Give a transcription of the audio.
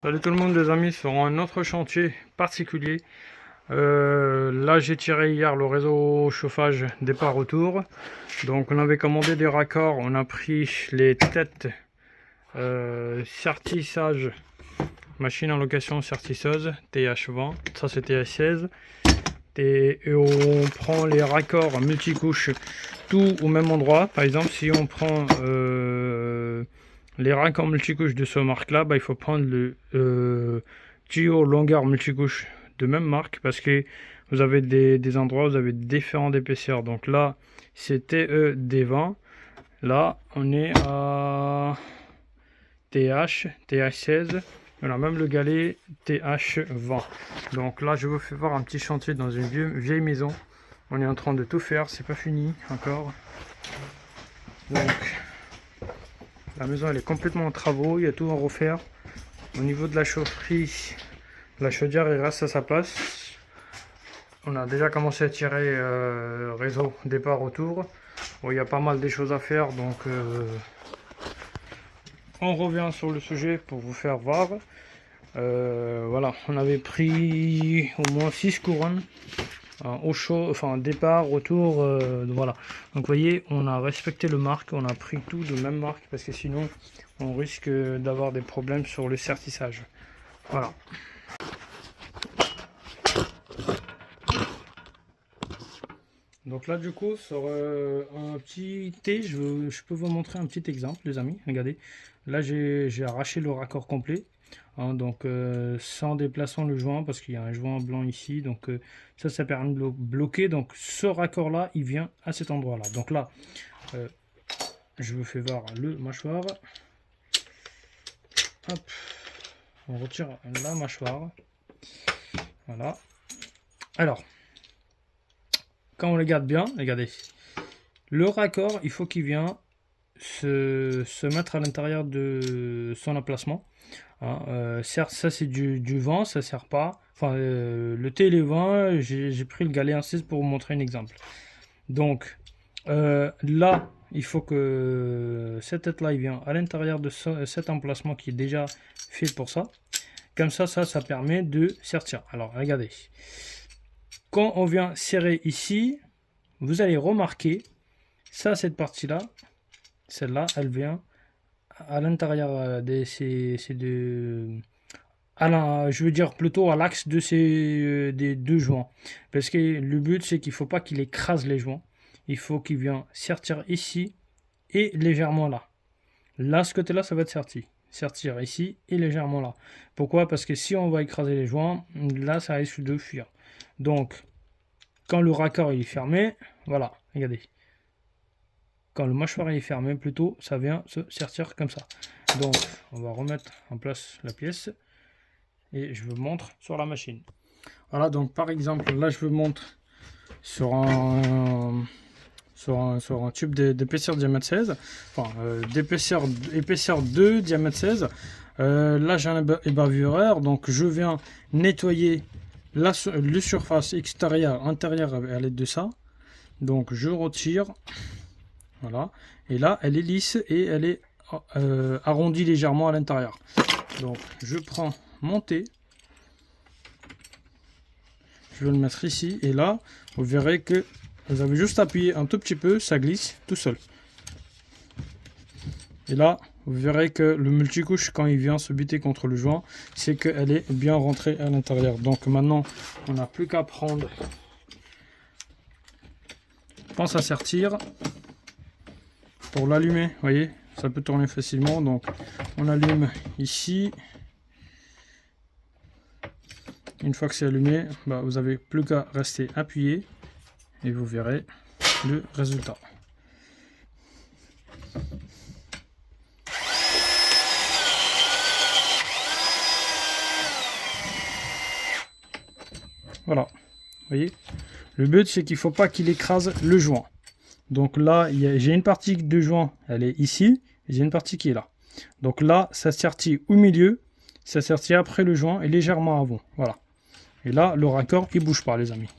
Salut tout le monde les amis, sur un autre chantier particulier. Là j'ai tiré hier le réseau chauffage départ-retour. Donc on avait commandé des raccords, on a pris les têtes sertissage, machine en location sertisseuse, TH20, ça c'est TH16. Et on prend les raccords multicouches tout au même endroit. Par exemple si on prend les raccords multicouches de ce marque là, il faut prendre le tuyau longueur multicouche de même marque, parce que vous avez des endroits où vous avez différentes épaisseurs. Donc là c'est TED20, là on est à TH16, voilà, même le galet TH20. Donc là je vous fais voir un petit chantier dans une vieille maison. On est en train de tout faire, c'est pas fini encore. Donc la maison elle est complètement en travaux, il y a tout à refaire. Au niveau de la chaufferie, la chaudière elle reste à sa place. On a déjà commencé à tirer réseau départ retour. Bon, il y a pas mal de choses à faire, donc on revient sur le sujet pour vous faire voir. Voilà, on avait pris au moins 6 couronnes au chaud, enfin départ, retour, voilà. Donc vous voyez, on a respecté le marque, on a pris tout de même marque, parce que sinon on risque d'avoir des problèmes sur le sertissage. Voilà. Donc là du coup sur un petit T, je peux vous montrer un petit exemple les amis, regardez. Là j'ai arraché le raccord complet, hein, donc sans déplaçant le joint, parce qu'il y a un joint blanc ici, donc ça permet de bloquer. Donc ce raccord là il vient à cet endroit là. Donc là je vous fais voir le mâchoire. Hop, on retire la mâchoire, voilà. Alors quand on regarde bien, regardez, le raccord, il faut qu'il vienne se mettre à l'intérieur de son emplacement. Hein, certes, ça c'est du vent, ça sert pas. Enfin, le T et le vent, j'ai pris le galet 1,6 pour vous montrer un exemple. Donc, là, il faut que cette tête-là, il vient à l'intérieur de cet emplacement qui est déjà fait pour ça. Comme ça permet de sertir. Alors, regardez. Quand on vient serrer ici, vous allez remarquer, ça, cette partie-là, celle-là, elle vient à l'intérieur de je veux dire plutôt à l'axe de des deux joints. Parce que le but, c'est qu'il ne faut pas qu'il écrase les joints. Il faut qu'il vienne sertir ici et légèrement là. Là, ce côté-là, ça va être sertir ici et légèrement là. Pourquoi? Parce que si on va écraser les joints, là, ça risque de fuir. Donc, quand le raccord est fermé, voilà, regardez. Quand le mâchoire est fermé, plutôt, ça vient se sertir comme ça. Donc, on va remettre en place la pièce et je vous montre sur la machine. Voilà, donc par exemple, là, je vous montre sur un tube d'épaisseur diamètre 16, enfin, épaisseur 2, diamètre 16. Là, j'ai un ébavureur, donc je viens nettoyer la surface extérieure, intérieure à l'aide de ça. Donc je retire, voilà, et là elle est lisse et elle est arrondie légèrement à l'intérieur. Donc je prends mon T, je vais le mettre ici, et là vous verrez que vous avez juste appuyé un tout petit peu, ça glisse tout seul. Et là vous verrez que le multicouche, quand il vient se buter contre le joint, c'est qu'elle est bien rentrée à l'intérieur. Donc maintenant, on n'a plus qu'à prendre, pense à sertir pour l'allumer. Vous voyez, ça peut tourner facilement. Donc on allume ici. Une fois que c'est allumé, vous n'avez plus qu'à rester appuyé et vous verrez le résultat. Voilà, vous voyez, le but c'est qu'il ne faut pas qu'il écrase le joint. Donc là, j'ai une partie de joint, elle est ici, et j'ai une partie qui est là. Donc là, ça sertit au milieu, ça sertit après le joint et légèrement avant. Voilà. Et là, le raccord, il bouge pas, les amis.